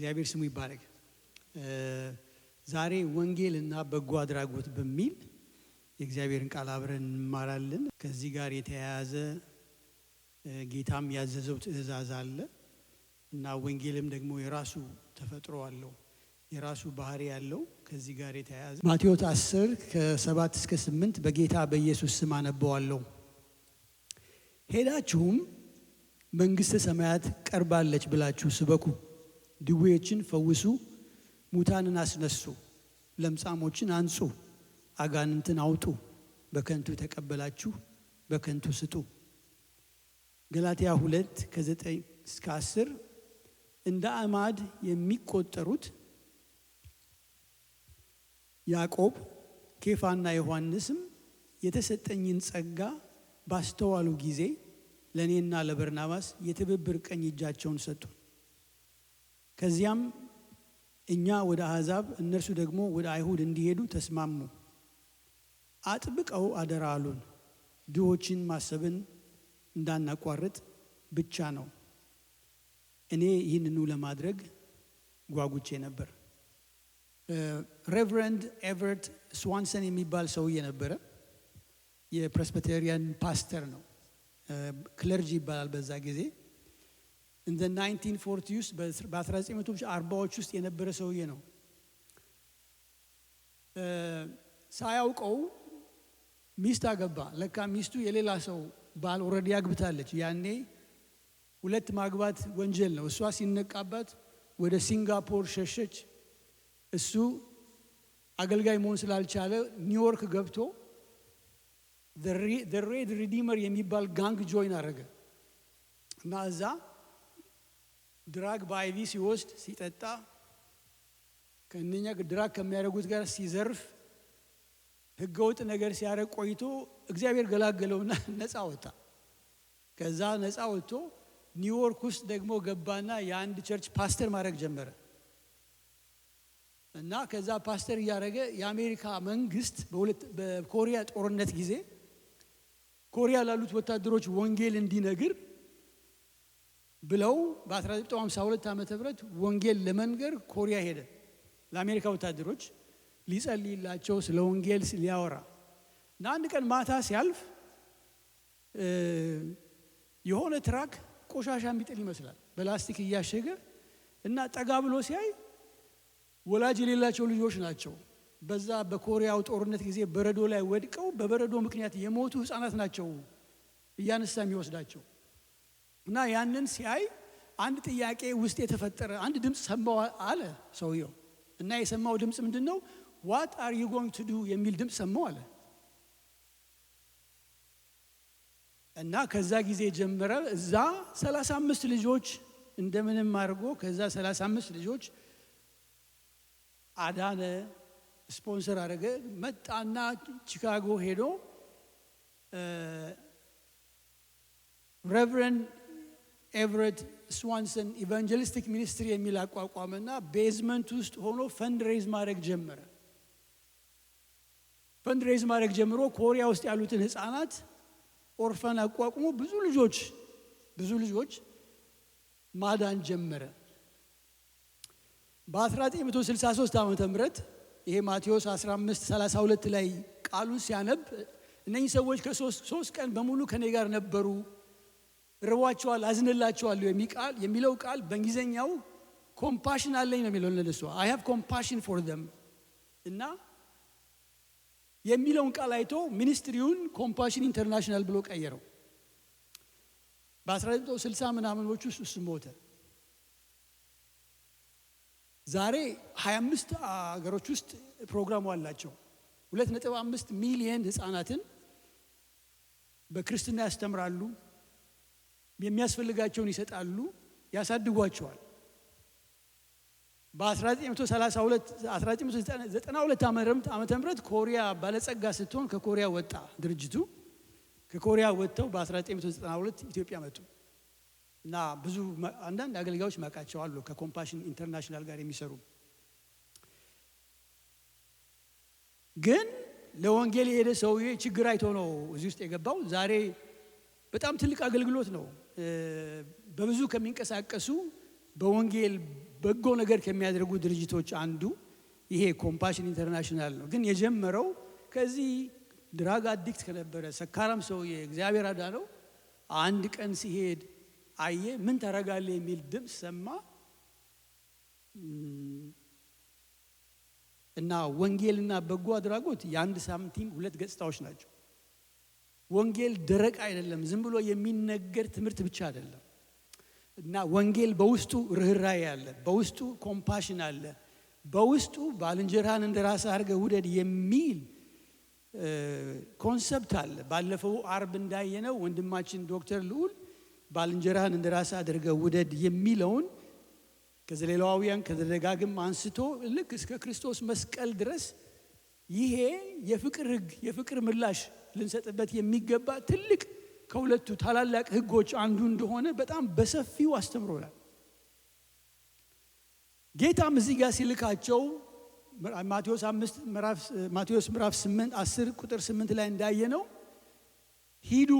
እግዚአብሔር ስሙ ይባረክ። ዛሬ ወንጌልና በጎ አድራጎት በሚል የእግዚአብሔርን ቃል አብረን እንማራለን። ከዚህ ጋር የተያያዘ ጌታም ያዘዘው ትእዛዝ አለ እና ወንጌልም ደግሞ የራሱ ተፈጥሮ አለው፣ የራሱ ባህሪ ያለው። ከዚህ ጋር የተያያዘ ማቴዎስ 10 ከ7 እስከ 8 በጌታ በኢየሱስ ስም አነበዋለሁ። ሄዳችሁም መንግሥተ ሰማያት ቀርባለች ብላችሁ ስበኩ፣ ድዌዎችን ፈውሱ፣ ሙታንን አስነሱ፣ ለምጻሞችን አንጹ፣ አጋንንትን አውጡ። በከንቱ ተቀበላችሁ በከንቱ ስጡ። ገላትያ 2 ከ9 እስከ 10 እንደ አማድ የሚቆጠሩት ያዕቆብ ኬፋና ዮሐንስም የተሰጠኝን ጸጋ ባስተዋሉ ጊዜ ለእኔና ለበርናባስ የትብብር ቀኝ እጃቸውን ሰጡ። ከዚያም እኛ ወደ አሕዛብ እነርሱ ደግሞ ወደ አይሁድ እንዲሄዱ ተስማሙ። አጥብቀው አደራ አሉን፣ ድሆችን ማሰብን እንዳናቋርጥ ብቻ ነው። እኔ ይህንኑ ለማድረግ ጓጉቼ ነበር። ሬቨረንድ ኤቨርት ስዋንሰን የሚባል ሰውዬ ነበረ። የፕሬስቢቴሪያን ፓስተር ነው። ክለርጂ ይባላል በዛ ጊዜ። እንደ 1940 ውስጥ በ1940ዎች ውስጥ የነበረ ሰውዬ ነው። ሳያውቀው ሚስት አገባ። ለካ ሚስቱ የሌላ ሰው ባል ኦልሬዲ አግብታለች። ያኔ ሁለት ማግባት ወንጀል ነው። እሷ ሲነቃባት ወደ ሲንጋፖር ሸሸች። እሱ አገልጋይ መሆን ስላልቻለ ኒውዮርክ ገብቶ ሬድ ሪዲመር የሚባል ጋንግ ጆይን አደረገ እና እዛ ድራግ በአይቪ ሲወስድ ሲጠጣ ከእነኛ ድራግ ከሚያደርጉት ጋር ሲዘርፍ ህገወጥ ነገር ሲያደርግ ቆይቶ እግዚአብሔር ገላገለውና ነፃ ወጣ። ከዛ ነፃ ወጥቶ ኒውዮርክ ውስጥ ደግሞ ገባና የአንድ ቸርች ፓስተር ማድረግ ጀመረ እና ከዛ ፓስተር እያደረገ የአሜሪካ መንግስት በኮሪያ ጦርነት ጊዜ ኮሪያ ላሉት ወታደሮች ወንጌል እንዲነግር ብለው በ1952 ዓመተ ምህረት ወንጌል ለመንገር ኮሪያ ሄደ። ለአሜሪካ ወታደሮች ሊጸልይላቸው ስለ ወንጌል ሊያወራ እና አንድ ቀን ማታ ሲያልፍ የሆነ ትራክ ቆሻሻ የሚጥል ይመስላል በላስቲክ እያሸገ እና ጠጋ ብሎ ሲያይ ወላጅ የሌላቸው ልጆች ናቸው። በዛ በኮሪያው ጦርነት ጊዜ በረዶ ላይ ወድቀው በበረዶ ምክንያት የሞቱ ህፃናት ናቸው እያነሳ የሚወስዳቸው እና ያንን ሲያይ አንድ ጥያቄ ውስጥ የተፈጠረ አንድ ድምፅ ሰማው አለ ሰውየው። እና የሰማው ድምፅ ምንድነው? what are you going to do የሚል ድምፅ ሰማው አለ። እና ከዛ ጊዜ ጀመረ እዛ 35 ልጆች እንደምንም አድርጎ ከዛ 35 ልጆች አዳነ፣ ስፖንሰር አደረገ። መጣና ቺካጎ ሄዶ ሬቨረንድ ኤቨረት ስዋንሰን ኢቫንጀሊስቲክ ሚኒስትሪ የሚል አቋቋመና ቤዝመንት ውስጥ ሆኖ ፈንድሬዝ ማድረግ ጀመረ። ፈንድሬዝ ማድረግ ጀምሮ ኮሪያ ውስጥ ያሉትን ህፃናት ኦርፋን አቋቁሞ ብዙ ልጆች ማዳን ጀመረ። በ1963 ዓመተ ምህረት ይሄ ማቴዎስ 15:32 ላይ ቃሉን ሲያነብ እነኚህ ሰዎች ከሶስት ቀን በሙሉ ከኔ ጋር ነበሩ፣ ርቧቸዋል፣ አዝንላቸዋለሁ የሚለው ቃል በእንግሊዘኛው ኮምፓሽን አለኝ ነው የሚለው ለነሱ I have compassion for them እና የሚለውን ቃል አይቶ ሚኒስትሪውን ኮምፓሽን ኢንተርናሽናል ብሎ ቀየረው። በ1960 ምናምኖች ውስጥ እሱ ሞተ። ዛሬ 25 አገሮች ውስጥ ፕሮግራሙ አላቸው። 2.5 ሚሊዮን ህፃናትን በክርስትና ያስተምራሉ፣ የሚያስፈልጋቸውን ይሰጣሉ፣ ያሳድጓቸዋል። በ1992 ዓመተ ምህረት ኮሪያ ባለጸጋ ስትሆን ከኮሪያ ወጣ ድርጅቱ። ከኮሪያ ወጥተው በ1992 ኢትዮጵያ መጡ እና ብዙ አንዳንድ አገልጋዮች ማቃቸው አሉ ከኮምፓሽን ኢንተርናሽናል ጋር የሚሰሩ። ግን ለወንጌል የሄደ ሰውዬ ችግር አይቶ ነው እዚህ ውስጥ የገባው። ዛሬ በጣም ትልቅ አገልግሎት ነው። በብዙ ከሚንቀሳቀሱ በወንጌል በጎ ነገር ከሚያደርጉ ድርጅቶች አንዱ ይሄ ኮምፓሽን ኢንተርናሽናል ነው። ግን የጀመረው ከዚህ ድራግ አዲክት ከነበረ ሰካራም ሰውዬ እግዚአብሔር አዳነው። አንድ ቀን ሲሄድ አየ፣ ምን ታረጋለህ የሚል ድምፅ ሰማ እና ወንጌልና በጎ አድራጎት የአንድ ሳንቲም ሁለት ገጽታዎች ናቸው። ወንጌል ደረቅ አይደለም፣ ዝም ብሎ የሚነገር ትምህርት ብቻ አይደለም። እና ወንጌል በውስጡ ርህራሄ አለ፣ በውስጡ ኮምፓሽን አለ፣ በውስጡ ባልንጀራህን እንደራስህ አድርገህ ውደድ የሚል ኮንሰፕት አለ። ባለፈው አርብ እንዳየነው ወንድማችን ዶክተር ልዑል ባልንጀራህን እንደራስህ አድርገህ ውደድ የሚለውን ከዘሌዋውያን ከዘዳግም አንስቶ ልክ እስከ ክርስቶስ መስቀል ድረስ ይሄ የፍቅር ሕግ የፍቅር ምላሽ ልንሰጥበት የሚገባ ትልቅ ከሁለቱ ታላላቅ ሕጎች አንዱ እንደሆነ በጣም በሰፊው አስተምሮናል። ጌታም እዚህ ጋር ሲልካቸው ማቴዎስ ምዕራፍ 8 10 ቁጥር 8 ላይ እንዳየነው ሂዱ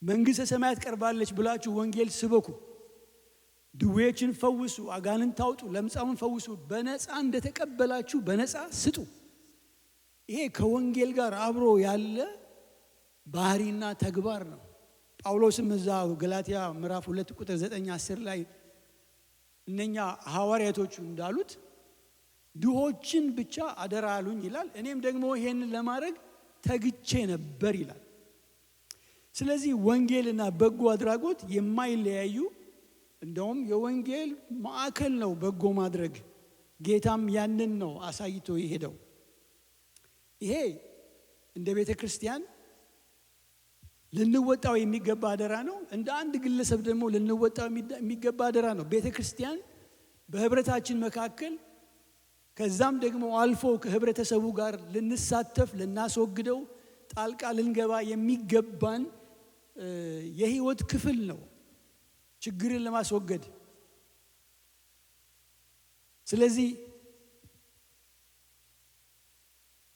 መንግሥተ ሰማያት ቀርባለች ብላችሁ ወንጌል ስበኩ፣ ድዌዎችን ፈውሱ፣ አጋንንት አውጡ፣ ለምጻሙን ፈውሱ፣ በነፃ እንደተቀበላችሁ በነፃ ስጡ። ይሄ ከወንጌል ጋር አብሮ ያለ ባህሪና ተግባር ነው። ጳውሎስም እዛ ገላትያ ምዕራፍ 2 ቁጥር 9 10 ላይ እነኛ ሐዋርያቶቹ እንዳሉት ድሆችን ብቻ አደራ አሉኝ ይላል፣ እኔም ደግሞ ይሄንን ለማድረግ ተግቼ ነበር ይላል። ስለዚህ ወንጌልና በጎ አድራጎት የማይለያዩ እንደውም የወንጌል ማዕከል ነው በጎ ማድረግ። ጌታም ያንን ነው አሳይቶ የሄደው። ይሄ እንደ ቤተ ክርስቲያን ልንወጣው የሚገባ አደራ ነው። እንደ አንድ ግለሰብ ደግሞ ልንወጣው የሚገባ አደራ ነው። ቤተ ክርስቲያን በህብረታችን መካከል ከዛም ደግሞ አልፎ ከህብረተሰቡ ጋር ልንሳተፍ ልናስወግደው ጣልቃ ልንገባ የሚገባን የህይወት ክፍል ነው ችግርን ለማስወገድ። ስለዚህ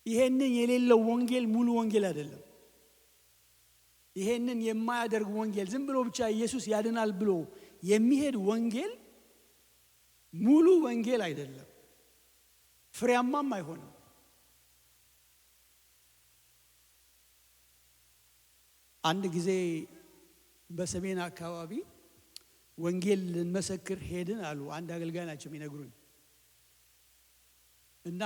ይሄንን የሌለው ወንጌል ሙሉ ወንጌል አይደለም። ይሄንን የማያደርግ ወንጌል ዝም ብሎ ብቻ ኢየሱስ ያድናል ብሎ የሚሄድ ወንጌል ሙሉ ወንጌል አይደለም፣ ፍሬያማም አይሆንም። አንድ ጊዜ በሰሜን አካባቢ ወንጌል ልንመሰክር ሄድን አሉ። አንድ አገልጋይ ናቸው የሚነግሩኝ እና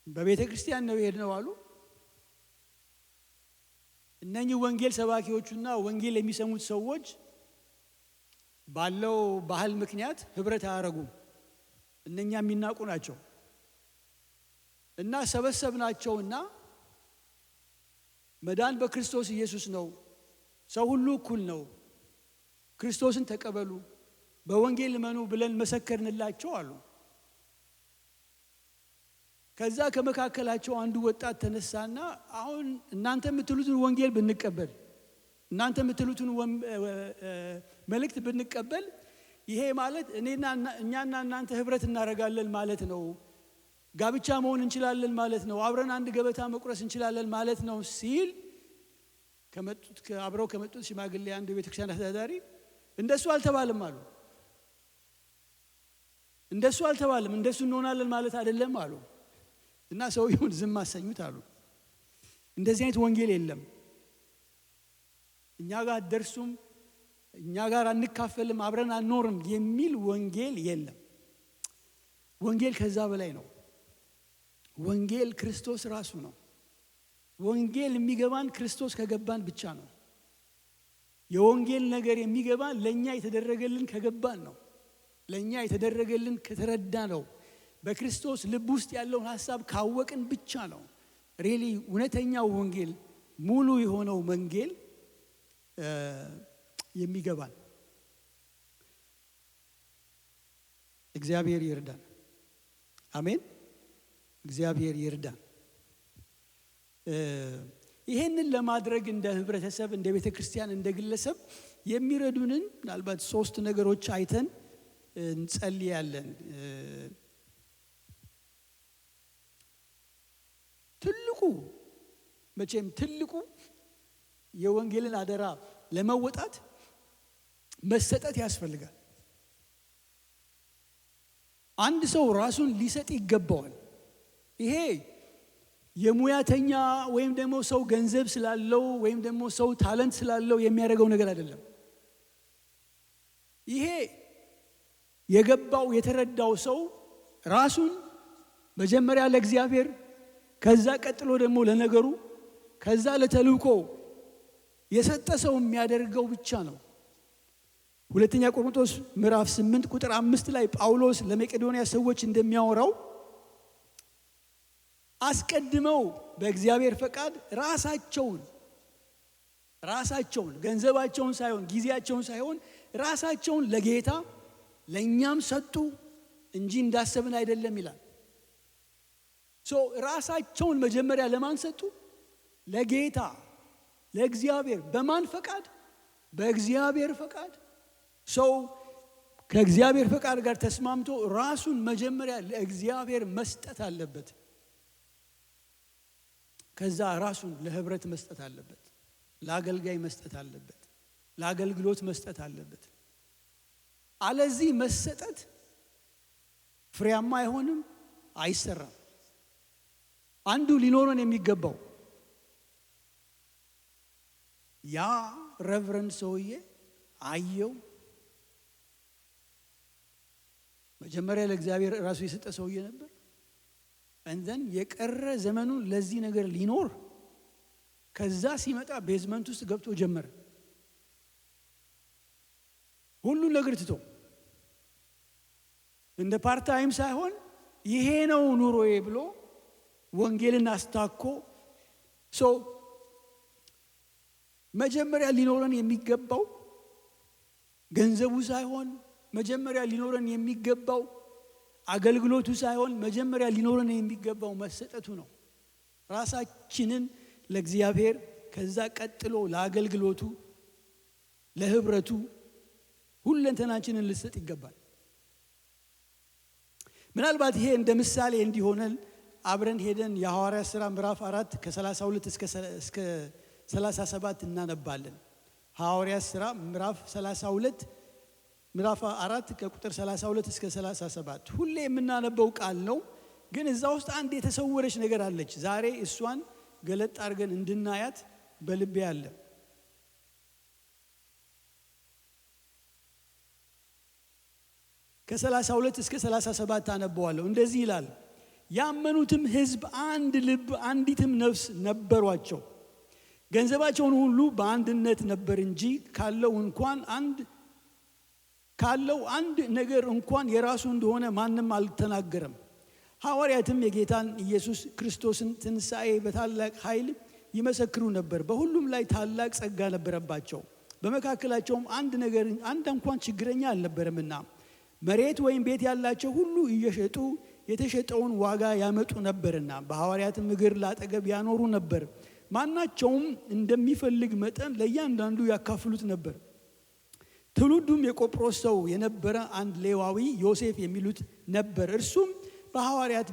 በቤተ ክርስቲያን ነው የሄድነው አሉ። እነኚህ ወንጌል ሰባኪዎቹና ወንጌል የሚሰሙት ሰዎች ባለው ባህል ምክንያት ህብረት አያረጉም። እነኛ የሚናቁ ናቸው እና ሰበሰብናቸውና መዳን በክርስቶስ ኢየሱስ ነው፣ ሰው ሁሉ እኩል ነው፣ ክርስቶስን ተቀበሉ፣ በወንጌል እመኑ ብለን መሰከርንላቸው አሉ። ከዛ ከመካከላቸው አንዱ ወጣት ተነሳና አሁን እናንተ የምትሉትን ወንጌል ብንቀበል፣ እናንተ የምትሉትን መልእክት ብንቀበል ይሄ ማለት እኛና እናንተ ህብረት እናደርጋለን ማለት ነው፣ ጋብቻ መሆን እንችላለን ማለት ነው፣ አብረን አንድ ገበታ መቁረስ እንችላለን ማለት ነው ሲል አብረው ከመጡት ሽማግሌ አንዱ የቤተክርስቲያን አስተዳዳሪ እንደሱ አልተባለም አሉ። እንደሱ አልተባለም፣ እንደሱ እንሆናለን ማለት አይደለም አሉ። እና ሰውየውን ዝም አሰኙት አሉ። እንደዚህ አይነት ወንጌል የለም፣ እኛ ጋር አትደርሱም፣ እኛ ጋር አንካፈልም፣ አብረን አንኖርም የሚል ወንጌል የለም። ወንጌል ከዛ በላይ ነው። ወንጌል ክርስቶስ ራሱ ነው። ወንጌል የሚገባን ክርስቶስ ከገባን ብቻ ነው። የወንጌል ነገር የሚገባን ለኛ የተደረገልን ከገባን ነው። ለኛ የተደረገልን ከተረዳ ነው። በክርስቶስ ልብ ውስጥ ያለውን ሐሳብ ካወቅን ብቻ ነው። ሪሊ እውነተኛው ወንጌል ሙሉ የሆነው ወንጌል የሚገባን። እግዚአብሔር ይርዳን። አሜን። እግዚአብሔር ይርዳን። ይሄንን ለማድረግ እንደ ህብረተሰብ፣ እንደ ቤተ ክርስቲያን፣ እንደ ግለሰብ የሚረዱንን ምናልባት 3 ነገሮች አይተን እንጸልያለን። ትልቁ የወንጌልን አደራ ለመወጣት መሰጠት ያስፈልጋል። አንድ ሰው ራሱን ሊሰጥ ይገባዋል። ይሄ የሙያተኛ ወይም ደግሞ ሰው ገንዘብ ስላለው ወይም ደግሞ ሰው ታለንት ስላለው የሚያደርገው ነገር አይደለም። ይሄ የገባው የተረዳው ሰው ራሱን መጀመሪያ ለእግዚአብሔር፣ ከዛ ቀጥሎ ደግሞ ለነገሩ፣ ከዛ ለተልእኮ የሰጠ ሰው የሚያደርገው ብቻ ነው። ሁለተኛ ቆሮንቶስ ምዕራፍ 8 ቁጥር 5 ላይ ጳውሎስ ለመቄዶንያ ሰዎች እንደሚያወራው አስቀድመው በእግዚአብሔር ፈቃድ ራሳቸውን ገንዘባቸውን ሳይሆን ጊዜያቸውን ሳይሆን ራሳቸውን ለጌታ ለእኛም ሰጡ እንጂ እንዳሰብን አይደለም ይላል። ራሳቸውን መጀመሪያ ለማን ሰጡ? ለጌታ ለእግዚአብሔር። በማን ፈቃድ? በእግዚአብሔር ፈቃድ። ሰው ከእግዚአብሔር ፈቃድ ጋር ተስማምቶ ራሱን መጀመሪያ ለእግዚአብሔር መስጠት አለበት። ከዛ ራሱን ለህብረት መስጠት አለበት፣ ለአገልጋይ መስጠት አለበት፣ ለአገልግሎት መስጠት አለበት። አለዚህ መሰጠት ፍሬያማ አይሆንም፣ አይሰራም። አንዱ ሊኖረን የሚገባው ያ ረቨረንድ ሰውዬ አየው መጀመሪያ ለእግዚአብሔር ራሱ የሰጠ ሰውዬ ነበር። እንዘን የቀረ ዘመኑን ለዚህ ነገር ሊኖር ከዛ ሲመጣ ቤዝመንት ውስጥ ገብቶ ጀመረ። ሁሉን ነገር ትቶ እንደ ፓርታይም ሳይሆን ይሄ ነው ኑሮዬ ብሎ ወንጌልን አስታኮ መጀመሪያ ሊኖረን የሚገባው ገንዘቡ ሳይሆን መጀመሪያ ሊኖረን የሚገባው አገልግሎቱ ሳይሆን መጀመሪያ ሊኖረን የሚገባው መሰጠቱ ነው። ራሳችንን ለእግዚአብሔር፣ ከዛ ቀጥሎ ለአገልግሎቱ፣ ለህብረቱ ሁለንተናችንን ልሰጥ ይገባል። ምናልባት ይሄ እንደ ምሳሌ እንዲሆነን አብረን ሄደን የሐዋርያት ሥራ ምዕራፍ 4 ከ32 እስከ 37 እናነባለን። ሐዋርያት ሥራ ምዕራፍ 32 ምዕራፍ 4 ከቁጥር 32 እስከ 37 ሁሌ የምናነበው ቃል ነው። ግን እዛ ውስጥ አንድ የተሰወረች ነገር አለች። ዛሬ እሷን ገለጥ አድርገን እንድናያት በልቤ አለ። ከ32 እስከ 37 አነበዋለሁ። እንደዚህ ይላል። ያመኑትም ሕዝብ አንድ ልብ አንዲትም ነፍስ ነበሯቸው። ገንዘባቸውን ሁሉ በአንድነት ነበር እንጂ ካለው አንድ ነገር እንኳን የራሱ እንደሆነ ማንም አልተናገረም። ሐዋርያትም የጌታን ኢየሱስ ክርስቶስን ትንሣኤ በታላቅ ኃይል ይመሰክሩ ነበር። በሁሉም ላይ ታላቅ ጸጋ ነበረባቸው። በመካከላቸውም አንድ እንኳን ችግረኛ አልነበረምና መሬት ወይም ቤት ያላቸው ሁሉ እየሸጡ የተሸጠውን ዋጋ ያመጡ ነበርና በሐዋርያትም እግር ላጠገብ ያኖሩ ነበር። ማናቸውም እንደሚፈልግ መጠን ለእያንዳንዱ ያካፍሉት ነበር። ትውልዱም የቆጵሮስ ሰው የነበረ አንድ ሌዋዊ ዮሴፍ የሚሉት ነበር። እርሱም በሐዋርያት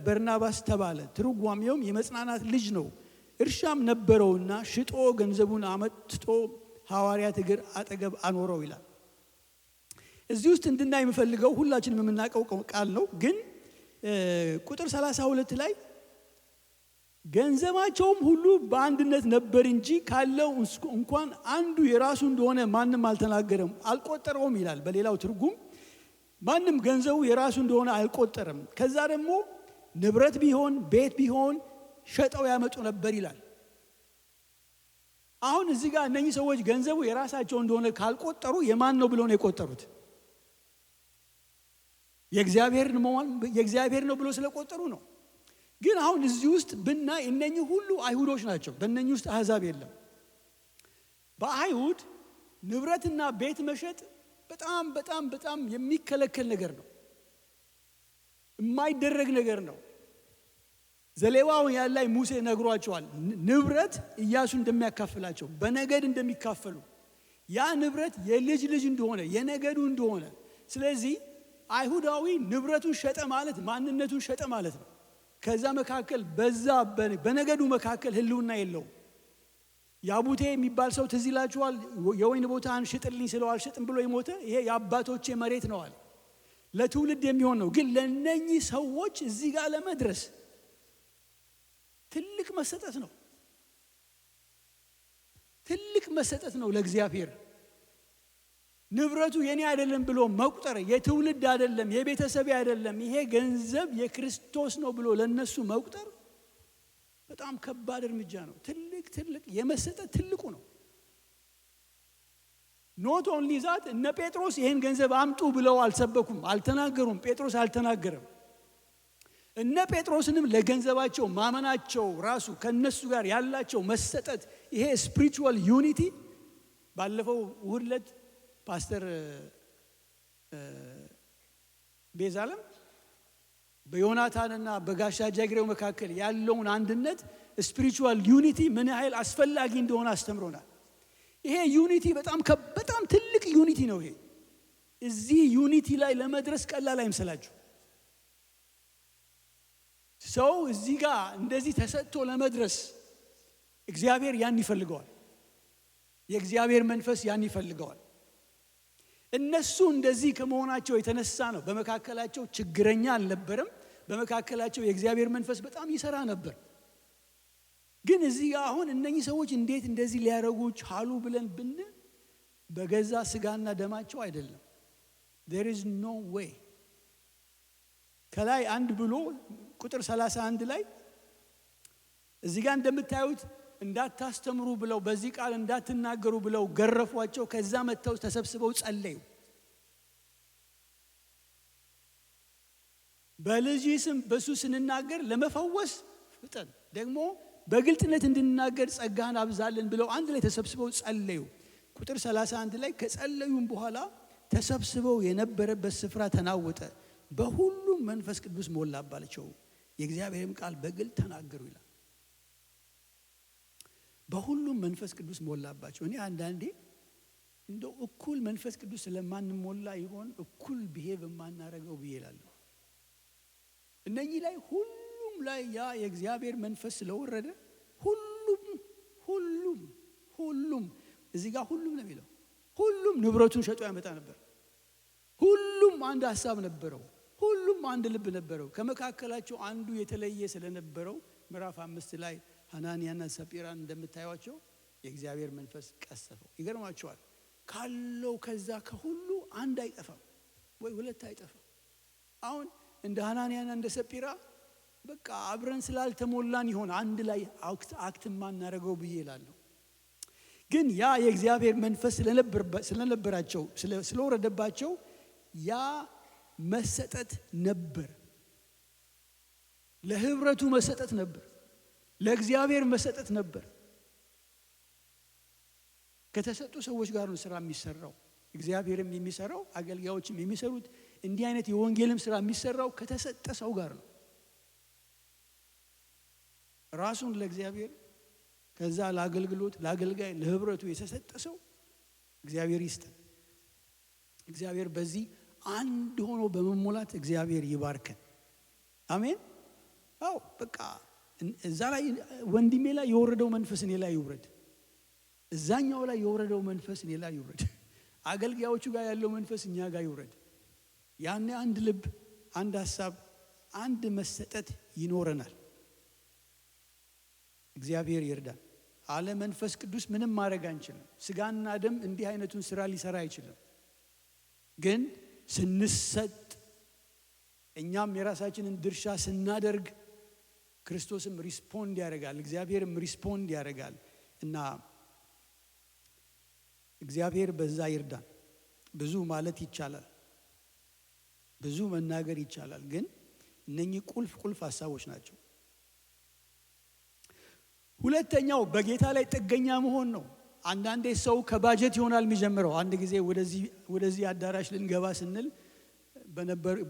በርናባስ ተባለ። ትርጓሜውም የመጽናናት ልጅ ነው። እርሻም ነበረውና ሽጦ ገንዘቡን አመጥቶ ሐዋርያት እግር አጠገብ አኖረው ይላል። እዚህ ውስጥ እንድናይ የምፈልገው ሁላችንም የምናውቀው ቃል ነው። ግን ቁጥር 32 ላይ ገንዘባቸውም ሁሉ በአንድነት ነበር እንጂ ካለው እንኳን አንዱ የራሱ እንደሆነ ማንም አልተናገረም አልቆጠረውም ይላል። በሌላው ትርጉም ማንም ገንዘቡ የራሱ እንደሆነ አልቆጠረም። ከዛ ደግሞ ንብረት ቢሆን ቤት ቢሆን ሸጠው ያመጡ ነበር ይላል። አሁን እዚህ ጋር እነኚህ ሰዎች ገንዘቡ የራሳቸው እንደሆነ ካልቆጠሩ የማን ነው ብለው ነው የቆጠሩት? የእግዚአብሔር ነው ብሎ ስለቆጠሩ ነው። ግን አሁን እዚህ ውስጥ ብናይ እነኚህ ሁሉ አይሁዶች ናቸው። በእነኚህ ውስጥ አሕዛብ የለም። በአይሁድ ንብረትና ቤት መሸጥ በጣም በጣም በጣም የሚከለከል ነገር ነው፣ የማይደረግ ነገር ነው። ዘሌዋውያን ላይ ሙሴ ነግሯቸዋል። ንብረት ኢያሱ እንደሚያካፍላቸው በነገድ እንደሚካፈሉ፣ ያ ንብረት የልጅ ልጅ እንደሆነ የነገዱ እንደሆነ። ስለዚህ አይሁዳዊ ንብረቱን ሸጠ ማለት ማንነቱን ሸጠ ማለት ነው። ከዛ መካከል በዛ በነገዱ መካከል ህልውና የለውም። ያቡቴ የሚባል ሰው ትዝ ይላችኋል? የወይን ቦታን ሽጥልኝ ስለው አልሽጥም ብሎ የሞተ ይሄ የአባቶቼ መሬት ነው አለ። ለትውልድ የሚሆን ነው። ግን ለነኚህ ሰዎች እዚህ ጋር ለመድረስ ትልቅ መሰጠት ነው። ትልቅ መሰጠት ነው ለእግዚአብሔር። ንብረቱ የኔ አይደለም ብሎ መቁጠር፣ የትውልድ አይደለም፣ የቤተሰብ አይደለም፣ ይሄ ገንዘብ የክርስቶስ ነው ብሎ ለነሱ መቁጠር በጣም ከባድ እርምጃ ነው። ትልቅ የመሰጠት ትልቁ ነው። ኖት ኦንሊ ዛት እነ ጴጥሮስ ይሄን ገንዘብ አምጡ ብለው አልሰበኩም፣ አልተናገሩም። ጴጥሮስ አልተናገረም። እነ ጴጥሮስንም ለገንዘባቸው ማመናቸው ራሱ ከነሱ ጋር ያላቸው መሰጠት፣ ይሄ ስፒሪቹዋል ዩኒቲ። ባለፈው እሁድ ዕለት ፓስተር ቤዛለም በዮናታንና በጋሻ ጃግሬው መካከል ያለውን አንድነት ስፒሪቹዋል ዩኒቲ ምን ያህል አስፈላጊ እንደሆነ አስተምሮናል። ይሄ ዩኒቲ በጣም ትልቅ ዩኒቲ ነው። ይሄ እዚህ ዩኒቲ ላይ ለመድረስ ቀላል አይመስላችሁ። ሰው እዚህ ጋር እንደዚህ ተሰጥቶ ለመድረስ እግዚአብሔር ያን ይፈልገዋል። የእግዚአብሔር መንፈስ ያን ይፈልገዋል። እነሱ እንደዚህ ከመሆናቸው የተነሳ ነው በመካከላቸው ችግረኛ አልነበረም። በመካከላቸው የእግዚአብሔር መንፈስ በጣም ይሰራ ነበር። ግን እዚህ አሁን እነኚህ ሰዎች እንዴት እንደዚህ ሊያረጉ ቻሉ ብለን ብንል በገዛ ስጋና ደማቸው አይደለም። there is no way። ከላይ አንድ ብሎ ቁጥር 31 ላይ እዚህ ጋር እንደምታዩት እንዳታስተምሩ ብለው በዚህ ቃል እንዳትናገሩ ብለው ገረፏቸው። ከዛ መተው ተሰብስበው ጸለዩ። በልጅ ስም በሱ ስንናገር ለመፈወስ ፍጠን፣ ደግሞ በግልጥነት እንድንናገር ጸጋህን አብዛልን ብለው አንድ ላይ ተሰብስበው ጸለዩ። ቁጥር 31 ላይ ከጸለዩም በኋላ ተሰብስበው የነበረበት ስፍራ ተናወጠ፣ በሁሉም መንፈስ ቅዱስ ሞላባቸው፣ የእግዚአብሔርም ቃል በግልጥ ተናገሩ ይላል። በሁሉም መንፈስ ቅዱስ ሞላባቸው። እኔ አንዳንዴ እንደው እኩል መንፈስ ቅዱስ ስለማንሞላ ይሆን እኩል ቢሄቭ የማናረገው ብዬ እላለሁ። እነኚህ ላይ ሁሉም ላይ ያ የእግዚአብሔር መንፈስ ስለወረደ ሁሉም እዚህ ጋር ሁሉም ነው የሚለው። ሁሉም ንብረቱን ሸጦ ያመጣ ነበር። ሁሉም አንድ ሐሳብ ነበረው። ሁሉም አንድ ልብ ነበረው። ከመካከላቸው አንዱ የተለየ ስለነበረው ምዕራፍ 5 ላይ ሐናንያና ሰጲራን እንደምታዩቸው የእግዚአብሔር መንፈስ ቀሰፈው። ይገርማቸዋል። ካለው ከዛ ከሁሉ አንድ አይጠፋም ወይ ሁለት አይጠፋም። አሁን እንደ ሐናንያና እንደ ሰጲራ በቃ አብረን ስላልተሞላን ይሆን አንድ ላይ አክት ማናረገው ብዬ እላለሁ። ግን ያ የእግዚአብሔር መንፈስ ስለነበራቸው ስለወረደባቸው ያ መሰጠት ነበር። ለህብረቱ መሰጠት ነበር። ለእግዚአብሔር መሰጠት ነበር። ከተሰጡ ሰዎች ጋር ነው ስራ የሚሰራው። እግዚአብሔርም የሚሰራው አገልጋዮችም የሚሰሩት እንዲህ አይነት የወንጌልም ስራ የሚሰራው ከተሰጠ ሰው ጋር ነው። ራሱን ለእግዚአብሔር ከዛ ለአገልግሎት ለአገልጋይ ለህብረቱ የተሰጠ ሰው እግዚአብሔር ይስጠን። እግዚአብሔር በዚህ አንድ ሆኖ በመሞላት እግዚአብሔር ይባርከን። አሜን። አዎ በቃ እዛ ላይ ወንድሜ ላይ የወረደው መንፈስ እኔ ላይ ይውረድ። እዛኛው ላይ የወረደው መንፈስ እኔ ላይ ይውረድ። አገልጋዮቹ ጋር ያለው መንፈስ እኛ ጋር ይውረድ። ያኔ አንድ ልብ፣ አንድ ሐሳብ፣ አንድ መሰጠት ይኖረናል። እግዚአብሔር ይርዳን። አለ መንፈስ ቅዱስ ምንም ማድረግ አንችልም። ስጋና ደም እንዲህ አይነቱን ስራ ሊሰራ አይችልም። ግን ስንሰጥ እኛም የራሳችንን ድርሻ ስናደርግ ክርስቶስም ሪስፖንድ ያደርጋል፣ እግዚአብሔርም ሪስፖንድ ያደርጋል። እና እግዚአብሔር በዛ ይርዳን። ብዙ ማለት ይቻላል፣ ብዙ መናገር ይቻላል። ግን እነኚህ ቁልፍ ሀሳቦች ናቸው። ሁለተኛው በጌታ ላይ ጥገኛ መሆን ነው። አንዳንዴ ሰው ከባጀት ይሆናል የሚጀምረው። አንድ ጊዜ ወደዚህ አዳራሽ ልንገባ ስንል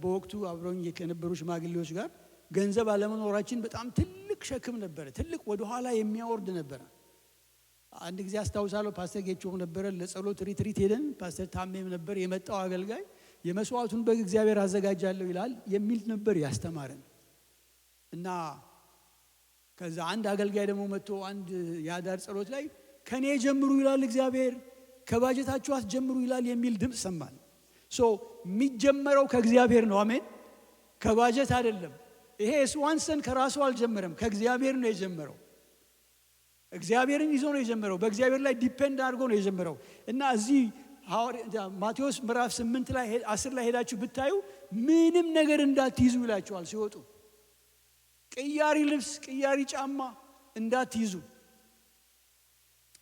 በወቅቱ አብረውኝ ከነበሩ ሽማግሌዎች ጋር ገንዘብ አለመኖራችን በጣም ትልቅ ሸክም ነበረ። ትልቅ ወደ ኋላ የሚያወርድ ነበረ። አንድ ጊዜ አስታውሳለሁ ፓስተር ጌቾም ነበረ። ለጸሎት ሪትሪት ሄደን ፓስተር ታሜም ነበር የመጣው አገልጋይ። የመስዋዕቱን በግ እግዚአብሔር አዘጋጃለሁ ይላል የሚል ነበር ያስተማረን። እና ከዛ አንድ አገልጋይ ደግሞ መጥቶ አንድ የአዳር ጸሎት ላይ ከኔ ጀምሩ ይላል እግዚአብሔር፣ ከባጀታችሁ አትጀምሩ ይላል የሚል ድምፅ ሰማን። የሚጀመረው ከእግዚአብሔር ነው። አሜን። ከባጀት አይደለም። ይሄ ስዋንሰን ከራሱ አልጀመረም፣ ከእግዚአብሔር ነው የጀመረው። እግዚአብሔርን ይዞ ነው የጀመረው። በእግዚአብሔር ላይ ዲፔንድ አድርጎ ነው የጀመረው። እና እዚህ ማቴዎስ ምዕራፍ 8 ላይ 10 ላይ ሄዳችሁ ብታዩ ምንም ነገር እንዳትይዙ ይላችኋል ሲወጡ። ቅያሪ ልብስ፣ ቅያሪ ጫማ እንዳትይዙ፣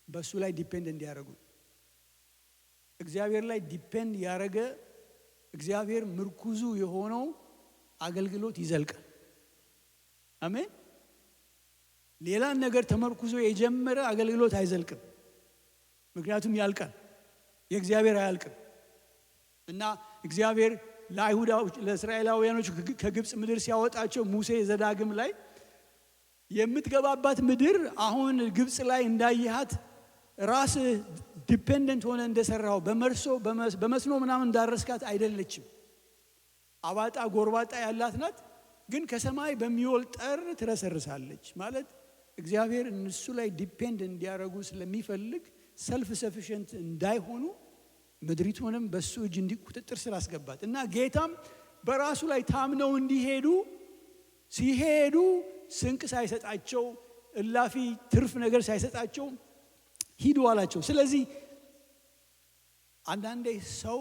በሱ ላይ ዲፔንድ እንዲያደርጉ። እግዚአብሔር ላይ ዲፔንድ ያደረገ እግዚአብሔር ምርኩዙ የሆነው አገልግሎት ይዘልቃል። አሜን። ሌላን ነገር ተመርኩዞ የጀመረ አገልግሎት አይዘልቅም። ምክንያቱም ያልቃል። የእግዚአብሔር አያልቅም። እና እግዚአብሔር ለእስራኤላውያኖች ከግብፅ ምድር ሲያወጣቸው ሙሴ ዘዳግም ላይ የምትገባባት ምድር አሁን ግብፅ ላይ እንዳይሃት ራስ ዲፔንደንት ሆነ እንደሰራው በመስኖ ምናምን እንዳረስካት አይደለችም። አባጣ ጎርባጣ ያላት ናት፣ ግን ከሰማይ በሚወል ጠር ትረሰርሳለች። ማለት እግዚአብሔር እነሱ ላይ ዲፔንድ እንዲያደርጉ ስለሚፈልግ ሰልፍ ሰፊሽንት እንዳይሆኑ ምድሪቱንም በሱ እጅ እንዲቁጥጥር ስላስገባት እና ጌታም በራሱ ላይ ታምነው እንዲሄዱ ሲሄዱ ስንቅ ሳይሰጣቸው እላፊ ትርፍ ነገር ሳይሰጣቸው ሂዱ አላቸው። ስለዚህ አንዳንዴ ሰው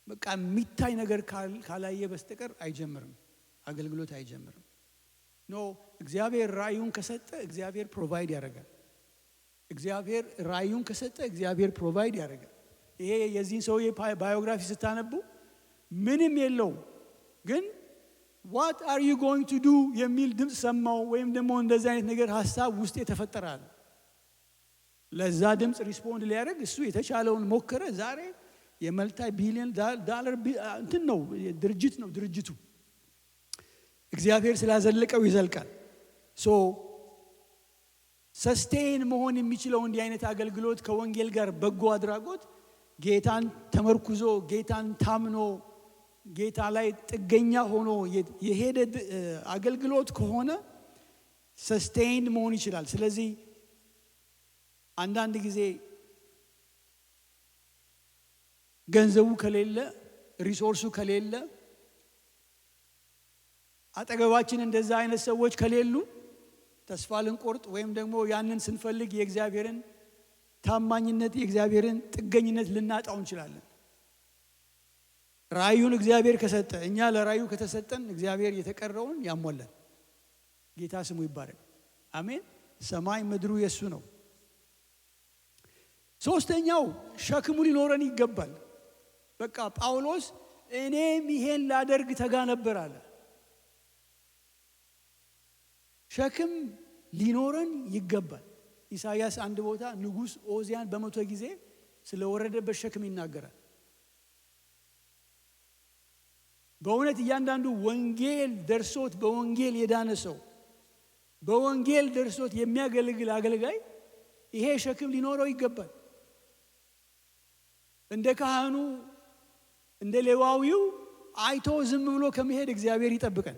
በቃ የሚታይ ነገር ካላየ በስተቀር አይጀምርም፣ አገልግሎት አይጀምርም። እግዚአብሔር ራእዩን ከሰጠ እግዚአብሔር ፕሮቫይድ ያደርጋል። እግዚአብሔር ራእዩን ከሰጠ እግዚአብሔር ፕሮቫይድ ያደርጋል። ይሄ የዚህን ሰውዬ ባዮግራፊ ስታነቡ ምንም የለው፣ ግን what are you going to do የሚል ድምፅ ሰማው፣ ወይም ደግሞ እንደዚህ አይነት ነገር ሀሳብ ውስጥ የተፈጠራል። ለዛ ድምፅ ሪስፖንድ ሊያደርግ እሱ የተቻለውን ሞከረ። ዛሬ የመልታይ ቢሊዮን ዳለር እንትን ነው ድርጅት ነው ድርጅቱ። እግዚአብሔር ስላዘለቀው ይዘልቃል። ሰስቴን መሆን የሚችለው እንዲህ አይነት አገልግሎት ከወንጌል ጋር በጎ አድራጎት ጌታን ተመርኩዞ ጌታን ታምኖ ጌታ ላይ ጥገኛ ሆኖ የሄደ አገልግሎት ከሆነ ሰስቴን መሆን ይችላል። ስለዚህ አንዳንድ ጊዜ ገንዘቡ ከሌለ ሪሶርሱ ከሌለ አጠገባችን እንደዛ አይነት ሰዎች ከሌሉ ተስፋ ልንቆርጥ ወይም ደግሞ ያንን ስንፈልግ የእግዚአብሔርን ታማኝነት የእግዚአብሔርን ጥገኝነት ልናጣው እንችላለን። ራእዩን እግዚአብሔር ከሰጠ እኛ ለራእዩ ከተሰጠን እግዚአብሔር የተቀረውን ያሟላል። ጌታ ስሙ ይባረክ። አሜን። ሰማይ ምድሩ የሱ ነው። ሶስተኛው ሸክሙ ሊኖረን ይገባል። በቃ ጳውሎስ እኔም ይሄን ላደርግ ተጋ ነበር አለ። ሸክም ሊኖረን ይገባል። ኢሳይያስ አንድ ቦታ ንጉሥ ኦዚያን በሞተ ጊዜ ስለወረደበት ሸክም ይናገራል። በእውነት እያንዳንዱ ወንጌል ደርሶት በወንጌል የዳነ ሰው በወንጌል ደርሶት የሚያገለግል አገልጋይ ይሄ ሸክም ሊኖረው ይገባል። እንደ ካህኑ እንደ ሌዋዊው አይቶ ዝም ብሎ ከመሄድ እግዚአብሔር ይጠብቀን።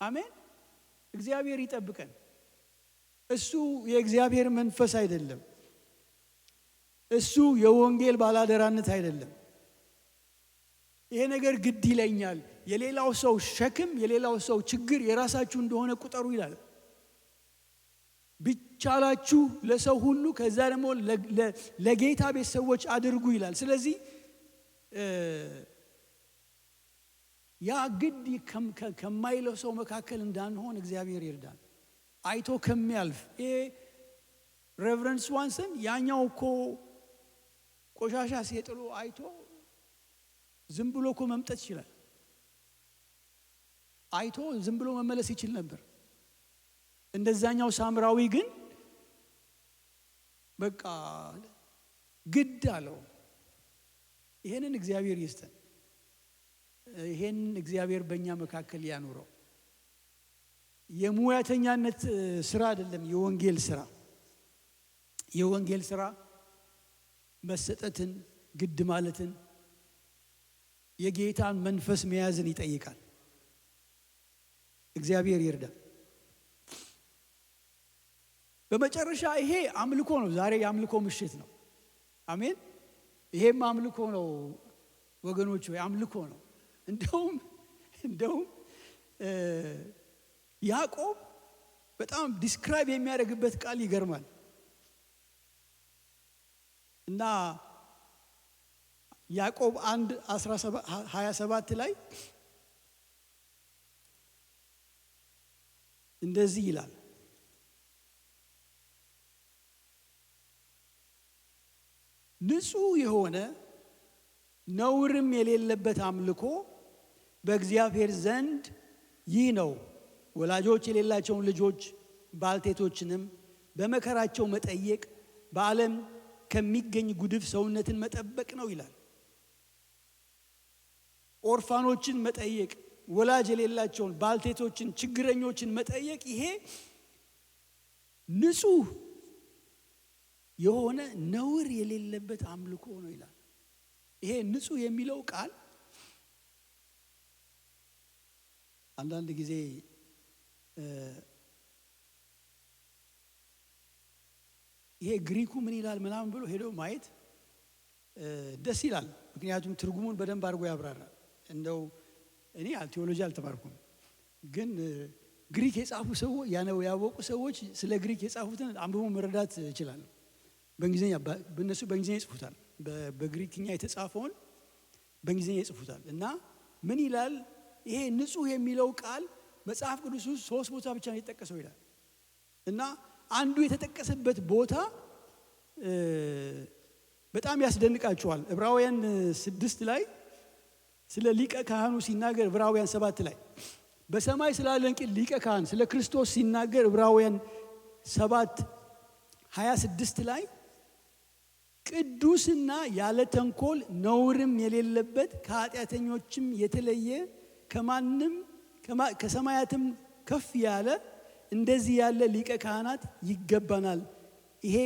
አሜን። እግዚአብሔር ይጠብቀን። እሱ የእግዚአብሔር መንፈስ አይደለም። እሱ የወንጌል ባላደራነት አይደለም። ይሄ ነገር ግድ ይለኛል፣ የሌላው ሰው ሸክም የሌላው ሰው ችግር የራሳችሁ እንደሆነ ቁጠሩ ይላል። ቢቻላችሁ ለሰው ሁሉ ከዛ ደግሞ ለጌታ ቤት ሰዎች አድርጉ ይላል። ስለዚህ ያ ግድ ከማይለው ሰው መካከል እንዳንሆን እግዚአብሔር ይርዳን። አይቶ ከሚያልፍ ይሄ ሬቨረንድ ስዋንሰን ያኛው እኮ ቆሻሻ ሲጥሉ አይቶ ዝም ብሎ እኮ መምጠት ይችላል። አይቶ ዝም ብሎ መመለስ ይችል ነበር። እንደዛኛው ሳምራዊ ግን በቃ ግድ አለው። ይሄንን እግዚአብሔር ይስጠን። ይሄንን እግዚአብሔር በእኛ መካከል ያኑረው። የሙያተኛነት ስራ አይደለም የወንጌል ስራ። የወንጌል ስራ መሰጠትን፣ ግድ ማለትን፣ የጌታን መንፈስ መያዝን ይጠይቃል። እግዚአብሔር ይርዳ። በመጨረሻ ይሄ አምልኮ ነው። ዛሬ የአምልኮ ምሽት ነው። አሜን። ይሄም አምልኮ ነው ወገኖች፣ ወይ አምልኮ ነው። እንደውም ያዕቆብ በጣም ዲስክራይብ የሚያደርግበት ቃል ይገርማል። እና ያዕቆብ 1:27 ላይ እንደዚህ ይላል፣ ንጹሕ የሆነ ነውርም የሌለበት አምልኮ በእግዚአብሔር ዘንድ ይህ ነው፣ ወላጆች የሌላቸውን ልጆች ባልቴቶችንም በመከራቸው መጠየቅ፣ በዓለም ከሚገኝ ጉድፍ ሰውነትን መጠበቅ ነው ይላል። ኦርፋኖችን መጠየቅ፣ ወላጅ የሌላቸውን ባልቴቶችን፣ ችግረኞችን መጠየቅ፣ ይሄ ንጹሕ የሆነ ነውር የሌለበት አምልኮ ነው ይላል። ይሄ ንጹሕ የሚለው ቃል አንዳንድ ጊዜ ይሄ ግሪኩ ምን ይላል ምናምን ብሎ ሄዶ ማየት ደስ ይላል። ምክንያቱም ትርጉሙን በደንብ አድርጎ ያብራራል። እንደው እኔ ቴዎሎጂ አልተማርኩም፣ ግን ግሪክ የጻፉ ሰዎች ያወቁ ሰዎች ስለ ግሪክ የጻፉትን አንብቦ መረዳት ይችላል። በእንግሊዝኛ በእነሱ በእንግሊዝኛ ይጽፉታል፣ በግሪክኛ የተጻፈውን በእንግሊዝኛ ይጽፉታል። እና ምን ይላል ይሄ ንጹሕ የሚለው ቃል መጽሐፍ ቅዱስ ውስጥ 3 ቦታ ብቻ ነው የተጠቀሰው ይላል። እና አንዱ የተጠቀሰበት ቦታ በጣም ያስደንቃቸዋል። ዕብራውያን 6 ላይ ስለ ሊቀ ካህኑ ሲናገር፣ ዕብራውያን 7 ላይ በሰማይ ስላለን ሊቀ ካህን ስለ ክርስቶስ ሲናገር፣ ዕብራውያን 7:26 ላይ ቅዱስና ያለ ተንኮል ነውርም የሌለበት ከኃጢአተኞችም የተለየ ከማንም ከሰማያትም ከፍ ያለ እንደዚህ ያለ ሊቀ ካህናት ይገባናል። ይሄ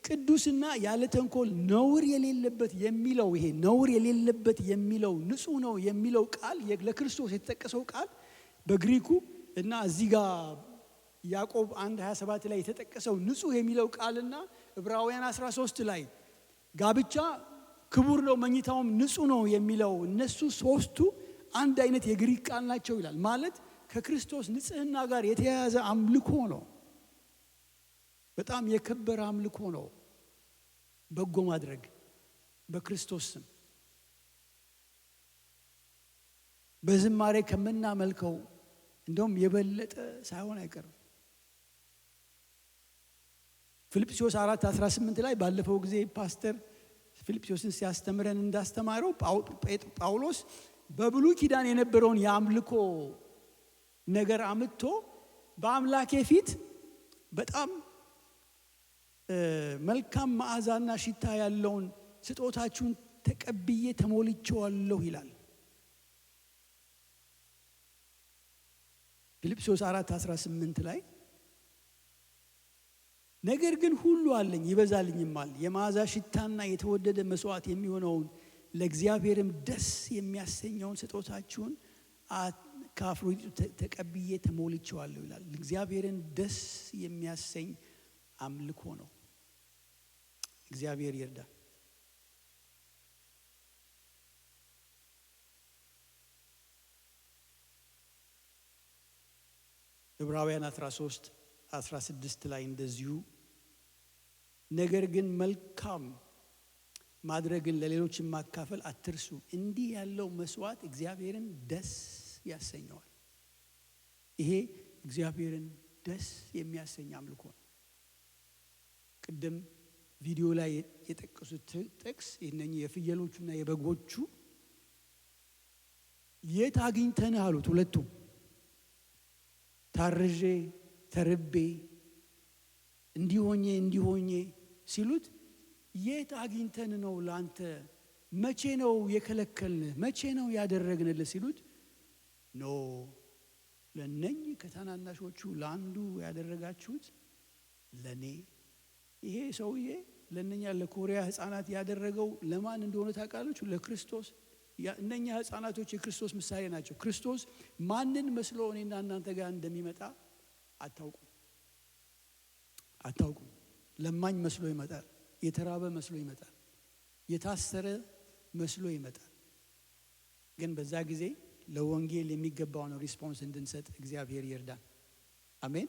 ቅዱስና ያለ ተንኮል ነውር የሌለበት የሚለው ይሄ ነውር የሌለበት የሚለው ንጹሕ ነው የሚለው ቃል ለክርስቶስ የተጠቀሰው ቃል በግሪኩ እና እዚህ ጋር ያዕቆብ 1:27 ላይ የተጠቀሰው ንጹሕ የሚለው ቃልና ዕብራውያን 13 ላይ ጋብቻ ክቡር ነው መኝታውም ንጹሕ ነው የሚለው እነሱ ሶስቱ አንድ አይነት የግሪክ ቃል ናቸው ይላል። ማለት ከክርስቶስ ንጽሕና ጋር የተያያዘ አምልኮ ነው። በጣም የከበረ አምልኮ ነው። በጎ ማድረግ በክርስቶስ ስም በዝማሬ ከምናመልከው እንደውም የበለጠ ሳይሆን አይቀርም። ፊልጵስዩስ 4:18 ላይ ባለፈው ጊዜ ፓስተር ፊልጵስዩስን ሲያስተምረን እንዳስተማረው ጳውሎስ በብሉይ ኪዳን የነበረውን የአምልኮ ነገር አምጥቶ በአምላኬ ፊት በጣም መልካም መዓዛና ሽታ ያለውን ስጦታችሁን ተቀብዬ ተሞልቼዋለሁ ይላል። ፊልጵስዩስ 4:18 ላይ ነገር ግን ሁሉ አለኝ ይበዛልኝማል፣ የመዓዛ ሽታና የተወደደ መስዋዕት የሚሆነውን ለእግዚአብሔርም ደስ የሚያሰኘውን ስጦታችሁን ከአፍሮዲጡ ተቀብዬ ተሞልቼዋለሁ ይላል። እግዚአብሔርን ደስ የሚያሰኝ አምልኮ ነው። እግዚአብሔር ይርዳ። ዕብራውያን 13:16 ላይ እንደዚሁ ነገር ግን መልካም ማድረግን ለሌሎችን ማካፈል አትርሱ፣ እንዲህ ያለው መስዋዕት እግዚአብሔርን ደስ ያሰኘዋል። ይሄ እግዚአብሔርን ደስ የሚያሰኝ አምልኮ ነው። ቅድም ቪዲዮ ላይ የጠቀሱት ጥቅስ እነኚህ የፍየሎቹና የበጎቹ የት አግኝተን አሉት። ሁለቱም ታርዤ ተርቤ እንዲሆኜ ሲሉት የት አግኝተን ነው ላንተ መቼ ነው የከለከልን መቼ ነው ያደረግንልህ ሲሉት ኖ ለነኚህ ከታናናሾቹ ለአንዱ ያደረጋችሁት ለኔ። ይሄ ሰውዬ ለነኛ ለኮሪያ ህፃናት ያደረገው ለማን እንደሆነ ታውቃላችሁ? ለክርስቶስ። እነኛ ህፃናቶች የክርስቶስ ምሳሌ ናቸው። ክርስቶስ ማንን መስሎ እኔና እናንተ ጋር እንደሚመጣ አታውቁም። አታውቁም። ለማኝ መስሎ ይመጣል፣ የተራበ መስሎ ይመጣል፣ የታሰረ መስሎ ይመጣል። ግን በዛ ጊዜ ለወንጌል የሚገባውን ሪስፖንስ እንድንሰጥ እግዚአብሔር ይርዳን። አሜን።